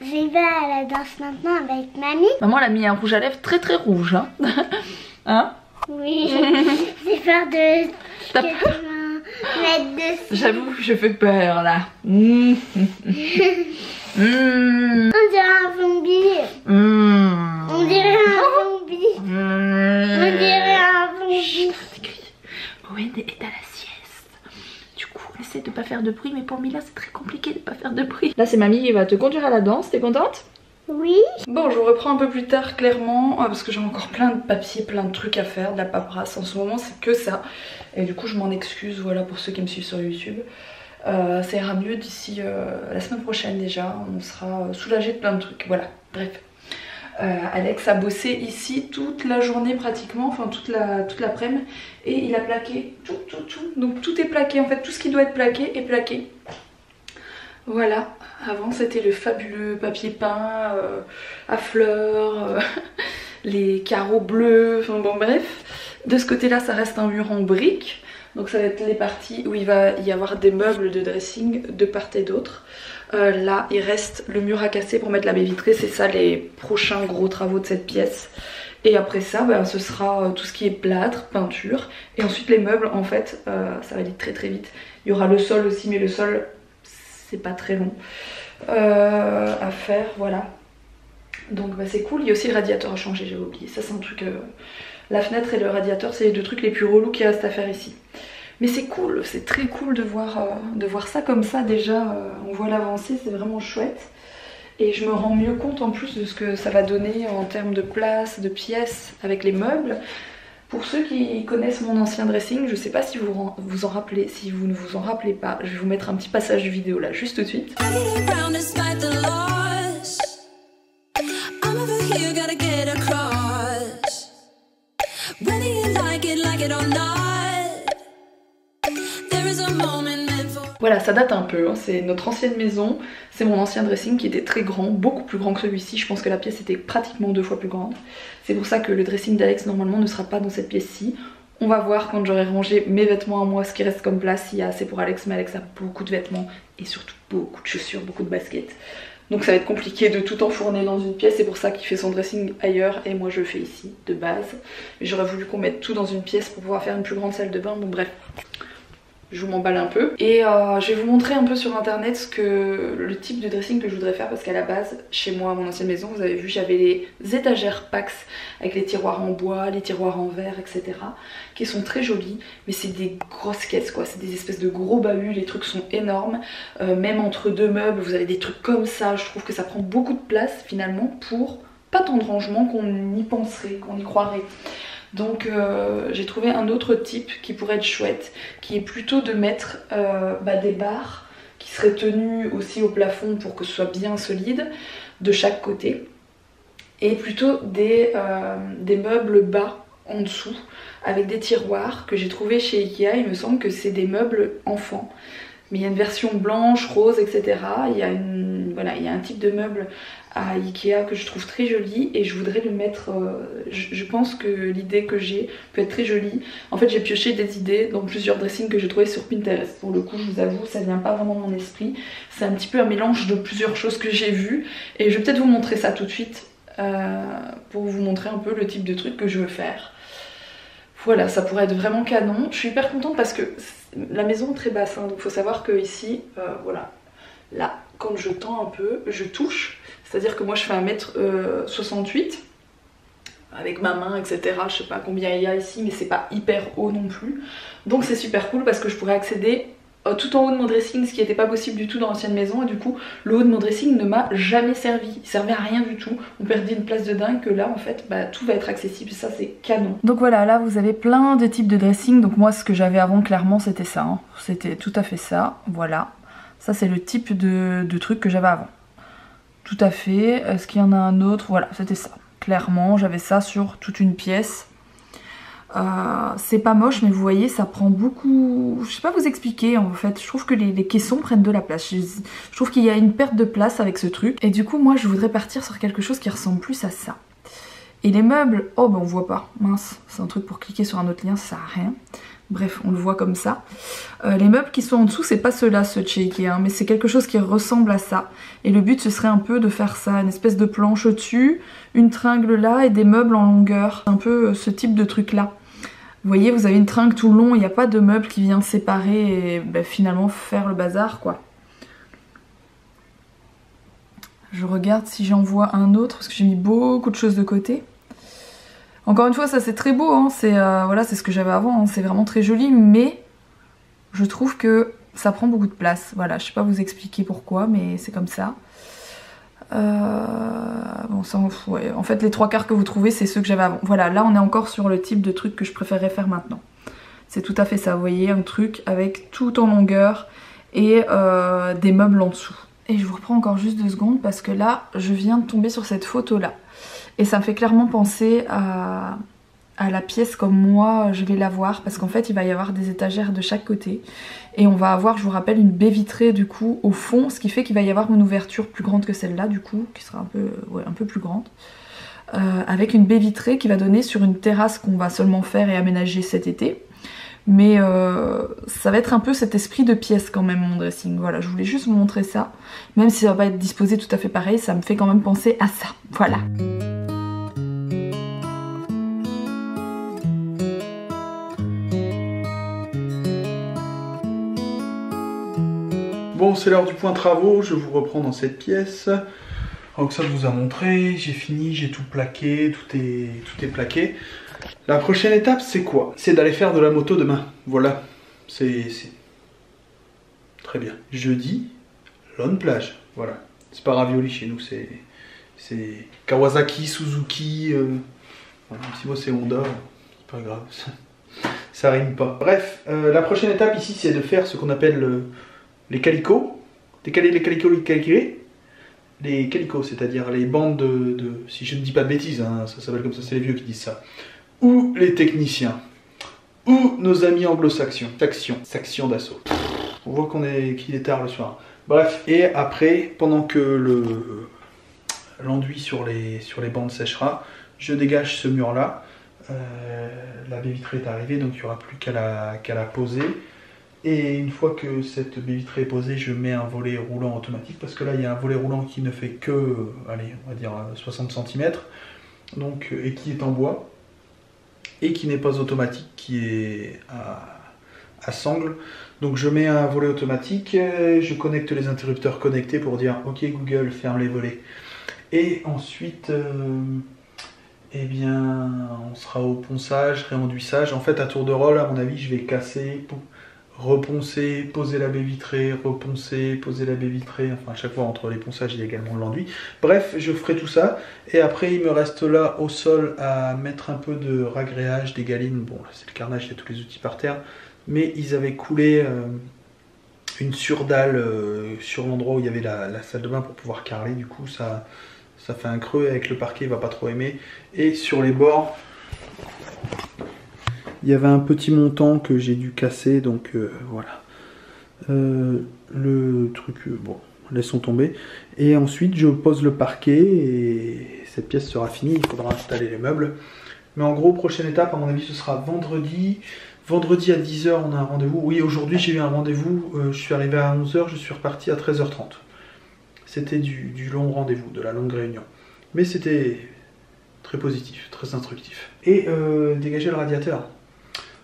j'y vais à la danse maintenant avec mamie. Maman elle a mis un rouge à lèvres très très rouge. Hein, hein? Oui, j'ai peur de... T'as peur? Mettre dessus. J'avoue, je fais peur là. On dirait un zombie. On dirait un zombie. On dirait un zombie. Owen est à la sieste. Du coup, on essaie de pas faire de bruit, mais pour Mila, c'est très compliqué de pas faire de bruit. Là, c'est mamie qui va te conduire à la danse. T'es contente? Oui. Bon, je vous reprends un peu plus tard, clairement, parce que j'ai encore plein de papiers, plein de trucs à faire, de la paperasse. En ce moment, c'est que ça. Et du coup, je m'en excuse, voilà, pour ceux qui me suivent sur YouTube. Ça ira mieux d'ici la semaine prochaine déjà. On sera soulagé de plein de trucs. Voilà, bref. Alex a bossé ici toute la journée pratiquement, enfin toute l'après-midi, et il a plaqué tout. Donc tout est plaqué en fait, tout ce qui doit être plaqué est plaqué. Voilà, avant c'était le fabuleux papier peint à fleurs, les carreaux bleus, enfin bon bref. De ce côté là ça reste un mur en briques, donc ça va être les parties où il va y avoir des meubles de dressing de part et d'autre. Là il reste le mur à casser pour mettre la baie vitrée, c'est ça les prochains gros travaux de cette pièce. Et après ça bah, ce sera tout ce qui est plâtre, peinture, et ensuite les meubles en fait ça va aller très très vite. Il y aura le sol aussi, mais le sol c'est pas très long à faire, voilà. Donc bah, c'est cool. Il y a aussi le radiateur à changer, j'avais oublié, ça c'est un truc, la fenêtre et le radiateur c'est les deux trucs les plus relous qui restent à faire ici. Mais c'est cool, c'est très cool de voir ça comme ça déjà, on voit l'avancée, c'est vraiment chouette. Et je me rends mieux compte en plus de ce que ça va donner en termes de place, de pièces avec les meubles. Pour ceux qui connaissent mon ancien dressing, je sais pas si vous vous en rappelez, si vous ne vous en rappelez pas, je vais vous mettre un petit passage de vidéo là juste tout de suite. Voilà, ça date un peu, hein. C'est notre ancienne maison, c'est mon ancien dressing qui était très grand, beaucoup plus grand que celui-ci. Je pense que la pièce était pratiquement 2 fois plus grande. C'est pour ça que le dressing d'Alex normalement ne sera pas dans cette pièce-ci. On va voir quand j'aurai rangé mes vêtements à moi, ce qui reste comme place, s'il y a assez pour Alex. Mais Alex a beaucoup de vêtements et surtout beaucoup de chaussures, beaucoup de baskets. Donc ça va être compliqué de tout enfourner dans une pièce, c'est pour ça qu'il fait son dressing ailleurs et moi je le fais ici de base. Mais j'aurais voulu qu'on mette tout dans une pièce pour pouvoir faire une plus grande salle de bain, bon bref. Je vous m'emballe un peu et je vais vous montrer un peu sur internet le type de dressing que je voudrais faire, parce qu'à la base chez moi à mon ancienne maison vous avez vu j'avais les étagères Pax avec les tiroirs en bois, les tiroirs en verre etc, qui sont très jolis, mais c'est des grosses caisses quoi, c'est des espèces de gros bahuts, les trucs sont énormes, même entre deux meubles vous avez des trucs comme ça. Je trouve que ça prend beaucoup de place finalement pour pas tant de rangement qu'on y penserait, qu'on y croirait. Donc j'ai trouvé un autre type qui pourrait être chouette, qui est plutôt de mettre des barres qui seraient tenues aussi au plafond pour que ce soit bien solide de chaque côté, et plutôt des meubles bas en dessous avec des tiroirs que j'ai trouvé chez Ikea. Il me semble que c'est des meubles enfants, mais il y a une version blanche, rose, etc. Il y a un type de meuble à Ikea que je trouve très joli et je voudrais le mettre, je pense que l'idée que j'ai peut être très jolie. En fait j'ai pioché des idées dans plusieurs dressings que j'ai trouvé sur Pinterest. Pour le coup je vous avoue ça vient pas vraiment de mon esprit, c'est un petit peu un mélange de plusieurs choses que j'ai vues et je vais peut-être vous montrer ça tout de suite pour vous montrer un peu le type de truc que je veux faire. Voilà, ça pourrait être vraiment canon. Je suis hyper contente parce que la maison est très basse, hein, donc faut savoir que ici, voilà, là, quand je tends un peu, je touche. C'est-à-dire que moi je fais 1m68 avec ma main, etc. Je sais pas combien il y a ici, mais c'est pas hyper haut non plus. Donc c'est super cool parce que je pourrais accéder tout en haut de mon dressing, ce qui n'était pas possible du tout dans l'ancienne maison. Et du coup, le haut de mon dressing ne m'a jamais servi. Il servait à rien du tout. On perdait une place de dingue que là, en fait, tout va être accessible. Ça, c'est canon. Donc voilà, là, vous avez plein de types de dressing. Donc moi, ce que j'avais avant, clairement, c'était ça. Hein. C'était tout à fait ça. Voilà. Ça, c'est le type de truc que j'avais avant. Tout à fait. Est-ce qu'il y en a un autre? Voilà, c'était ça. Clairement, j'avais ça sur toute une pièce. C'est pas moche, mais vous voyez, ça prend beaucoup... Je sais pas vous expliquer en fait. Je trouve que les caissons prennent de la place. Je trouve qu'il y a une perte de place avec ce truc. Et du coup, moi, je voudrais partir sur quelque chose qui ressemble plus à ça. Et les meubles... Oh, ben on voit pas. Mince, c'est un truc pour cliquer sur un autre lien, ça sert à rien. Bref, on le voit comme ça. Les meubles qui sont en dessous, c'est pas ceux-là, ceux de chez Ikea, hein, mais c'est quelque chose qui ressemble à ça. Et le but, ce serait un peu de faire ça, une espèce de planche au-dessus, une tringle là et des meubles en longueur. Un peu ce type de truc-là. Vous voyez, vous avez une tringle tout long, il n'y a pas de meuble qui vient séparer et ben, finalement faire le bazar, quoi. Je regarde si j'en vois un autre, parce que j'ai mis beaucoup de choses de côté. Encore une fois, ça c'est très beau, hein. Voilà, c'est ce que j'avais avant, hein. C'est vraiment très joli, mais je trouve que ça prend beaucoup de place. Voilà, je sais pas vous expliquer pourquoi, mais c'est comme ça. Bon, ça, ouais. En fait, les 3/4 que vous trouvez, c'est ceux que j'avais avant. Voilà, là on est encore sur le type de truc que je préférerais faire maintenant. C'est tout à fait ça, vous voyez, un truc avec tout en longueur et des meubles en dessous. Et je vous reprends encore juste 2 secondes parce que là, je viens de tomber sur cette photo-là. Et ça me fait clairement penser à la pièce comme moi je vais l'avoir, parce qu'en fait il va y avoir des étagères de chaque côté et on va avoir, je vous rappelle, une baie vitrée du coup au fond, ce qui fait qu'il va y avoir une ouverture plus grande que celle-là du coup, qui sera un peu plus grande, avec une baie vitrée qui va donner sur une terrasse qu'on va seulement faire et aménager cet été. Mais ça va être un peu cet esprit de pièce quand même mon dressing. Voilà, je voulais juste vous montrer ça, même si ça va être disposé tout à fait pareil, ça me fait quand même penser à ça. Voilà. Bon, c'est l'heure du point travaux, je vous reprends dans cette pièce. Roxane vous a montré, j'ai fini, j'ai tout plaqué, tout est plaqué. La prochaine étape, c'est quoi? C'est d'aller faire de la moto demain. Voilà, c'est très bien. Jeudi, Lone Plage, voilà. C'est pas ravioli chez nous, c'est Kawasaki, Suzuki, voilà, même si moi c'est Honda, c'est pas grave, ça rime pas. Bref, la prochaine étape ici, c'est de faire ce qu'on appelle les calicots, les calicots, c'est-à-dire les bandes si je ne dis pas de bêtises, hein, ça s'appelle comme ça, c'est les vieux qui disent ça, ou les techniciens, ou nos amis anglo-saxons, Saction d'assaut. On voit qu'il est tard le soir. Bref, et après, pendant que l'enduit sur les bandes séchera, je dégage ce mur-là. La baie vitrée est arrivée, donc il n'y aura plus qu'à la poser. Et une fois que cette baie vitrée est posée, je mets un volet roulant automatique, parce que là il y a un volet roulant qui ne fait que, allez, on va dire 60 cm, donc, et qui est en bois, et qui n'est pas automatique, qui est à sangle. Donc je mets un volet automatique, je connecte les interrupteurs connectés pour dire ok Google, ferme les volets. Et ensuite, eh bien, on sera au ponçage, réenduisage. En fait, à tour de rôle, à mon avis, je vais casser, reponcer, poser la baie vitrée, reponcer, poser la baie vitrée, enfin à chaque fois entre les ponçages il y a également l'enduit. Bref, je ferai tout ça et après il me reste là au sol à mettre un peu de ragréage, des galines. Bon là c'est le carnage, il y a tous les outils par terre, mais ils avaient coulé une surdalle sur l'endroit où il y avait la salle de bain pour pouvoir carreler, du coup ça fait un creux, avec le parquet il va pas trop aimer, et sur les bords il y avait un petit montant que j'ai dû casser, donc voilà. Le truc, bon, laissons tomber. Et ensuite, je pose le parquet et cette pièce sera finie. Il faudra installer les meubles. Mais en gros, prochaine étape, à mon avis, ce sera vendredi. Vendredi à 10 h, on a un rendez-vous. Oui, aujourd'hui, j'ai eu un rendez-vous. Je suis arrivé à 11 h, je suis reparti à 13 h 30. C'était du long rendez-vous, de la longue réunion. Mais c'était très positif, très instructif. Et dégager le radiateur.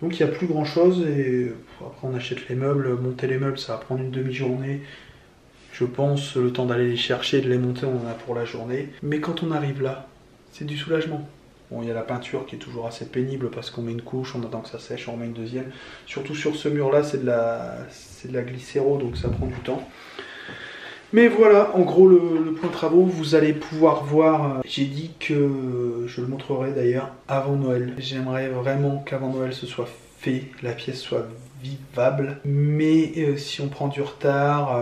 Donc il n'y a plus grand chose et après on achète les meubles, monter les meubles ça va prendre une demi-journée. Je pense le temps d'aller les chercher et de les monter on en a pour la journée. Mais quand on arrive là, c'est du soulagement. Bon il y a la peinture qui est toujours assez pénible parce qu'on met une couche, on attend que ça sèche, on met une deuxième. Surtout sur ce mur là c'est de la glycéro donc ça prend du temps. Mais voilà, en gros le point travaux, vous allez pouvoir voir, j'ai dit que je le montrerai d'ailleurs avant Noël. J'aimerais vraiment qu'avant Noël ce soit fait, la pièce soit vivable. Mais si on prend du retard,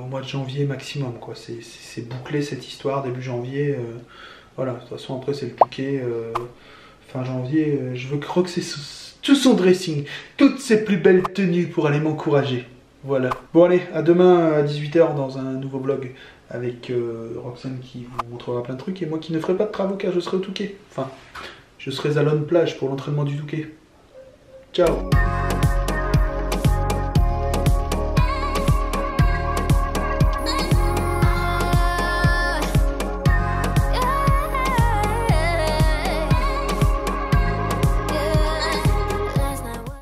au mois de janvier maximum, quoi. C'est bouclé cette histoire, début janvier. Voilà, de toute façon après c'est le piqué. Fin janvier, je veux croquer tout son dressing, toutes ses plus belles tenues pour aller m'encourager. Voilà. Bon allez, à demain à 18 h dans un nouveau vlog avec Roxane qui vous montrera plein de trucs et moi qui ne ferai pas de travaux car je serai au Touquet. Enfin, je serai à Lone Plage pour l'entraînement du Touquet. Ciao.